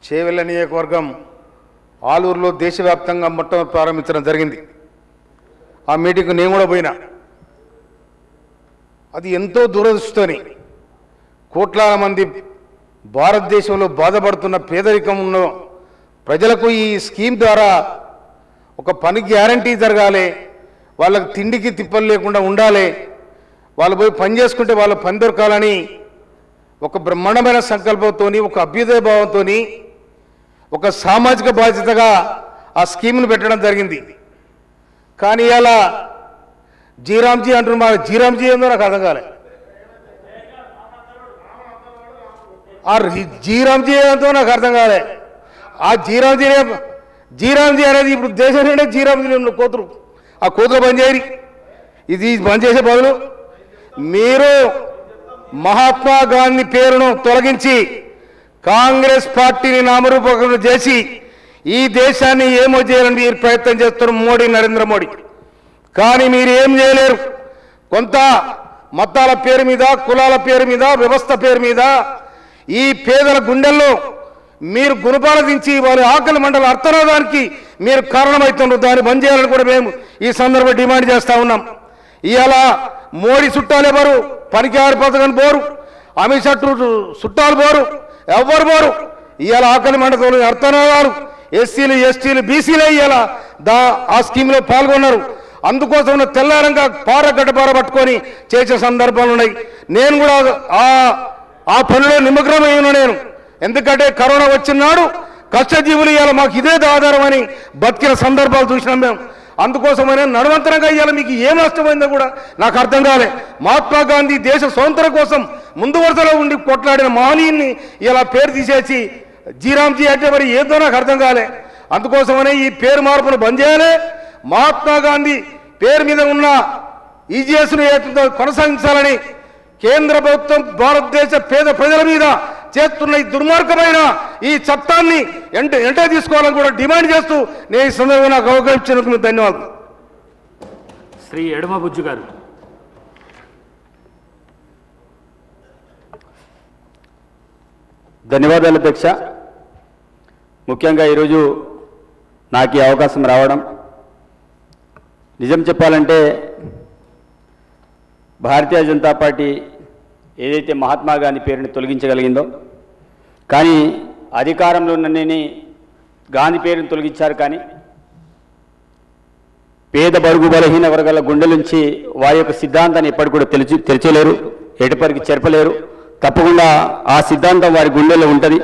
చేవెళ్ళ నియోజకవర్గం ఆలూరులో దేశవ్యాప్తంగా మొట్టమొదటి ప్రారంభించడం జరిగింది. ఆ మీటింగ్కు నేను కూడా పోయినా. అది ఎంతో దురదృష్టని కోట్లాది మంది భారతదేశంలో బాధపడుతున్న పేదరికం ఉన్న ప్రజలకు ఈ స్కీమ్ ద్వారా ఒక పని గ్యారంటీ జరగాలి, వాళ్ళకి తిండికి తిప్పలు లేకుండా ఉండాలి, వాళ్ళు పోయి పని చేసుకుంటే వాళ్ళ పని దొరకాలని ఒక బ్రహ్మాండమైన సంకల్పంతో, ఒక అభ్యుదయ భావంతో, ఒక సామాజిక బాధ్యతగా ఆ స్కీమ్ను పెట్టడం జరిగింది. కానీ ఇలా జీరామ్జీ అంటున్నారు. జీరామ్జీ ఏందో నాకు అర్థం కాలే. ఆ జీరామ్జీ ఏందో నాకు అర్థం కాలే. ఆ జీరామ్జీ అనేది ఇప్పుడు దేశంలోనే జీరామ్జీ కోతులు, ఆ కోతులు బంద్ చేయరు. ఇది బంద్ చేసే బదులు మీరు మహాత్మా గాంధీ పేరును తొలగించి కాంగ్రెస్ పార్టీని నామరూపకం చేసి ఈ దేశాన్ని ఏమో చేయాలని మీరు ప్రయత్నం చేస్తున్నారు మోడీ, నరేంద్ర మోడీ. కానీ మీరు ఏం చేయలేరు. కొంత మతాల పేరు మీద, కులాల పేరు మీద, వ్యవస్థ పేరు మీద ఈ పేదల గుండెల్లో మీరు గుణపాలదించి వారి ఆకలి మండల అర్థనాదానికి మీరు కారణమవుతున్నారు. దాన్ని బంద్ చేయాలని కూడా మేము ఈ సందర్భంగా డిమాండ్ చేస్తూ ఉన్నాం. ఇవాళ మోడీ చుట్టాలు ఎవరు? పనికి ఆరు పథకం పోరు, అమిత్ షా చుట్టాలు పోరు, ఎవ్వరు పోరు. ఇవాళ ఆకలి మండలి అర్థనాదాలు ఎస్సీలు, ఎస్టీలు, బీసీలు ఇవాళ ఆ స్కీమ్లో పాల్గొన్నారు. అందుకోసం తెల్లారంగా గడ్డపార పట్టుకొని చేసే సందర్భాలు ఉన్నాయి. నేను కూడా ఆ పనిలో నిమగ్నమై ఉన్నా నేను. ఎందుకంటే కరోనా వచ్చినాడు కష్టజీవులు ఇవాళ మాకు ఇదే ఆధారం అని బతికిన సందర్భాలు చూసినాం మేము. అందుకోసమైనా నడవంతరంగా ఇవాళ మీకు ఏం నష్టమైందో కూడా నాకు అర్థం కాలే. మహాత్మా గాంధీ దేశ స్వాతంత్రం కోసం ముందు వరుసలో ఉండి కొట్లాడిన మహనీయుని ఇలా పేరు తీసేసి జీరామ్జీ అంటే మరి ఏదో నాకు అర్థం కాలే. అందుకోసమనే ఈ పేరు మార్పును బంద్ చేయాలి. మహాత్మా గాంధీ పేరు మీద ఉన్న ఈజీఎస్ను కొనసాగించాలని కేంద్ర ప్రభుత్వం భారతదేశ పేద ప్రజల మీద చేస్తున్న ఈ దుర్మార్గమైన ఈ చట్టాన్ని ఎంట తీసుకోవాలని కూడా డిమాండ్ చేస్తూ నేను ఈ సందర్భంగా నాకు అవకాశం ఇచ్చినందుకు ధన్యవాదాలు. శ్రీ ఎడమ బుజ్జు గారు. ధన్యవాదాలు అధ్యక్ష. ముఖ్యంగా ఈరోజు నాకు ఈ అవకాశం రావడం, నిజం చెప్పాలంటే భారతీయ జనతా పార్టీ ఏదైతే మహాత్మా గాంధీ పేరుని తొలగించగలిగిందో, కానీ అధికారంలో ఉన్నని గాంధీ పేరుని తొలగించారు. కానీ పేద బడుగు బలహీన వర్గాల గుండెల నుంచి వారి యొక్క సిద్ధాంతాన్ని ఎప్పటికి కూడా తెరచలేరు, ఎటుపరికి చెరపలేరు. తప్పకుండా ఆ సిద్ధాంతం వారి గుండెల్లో ఉంటుంది.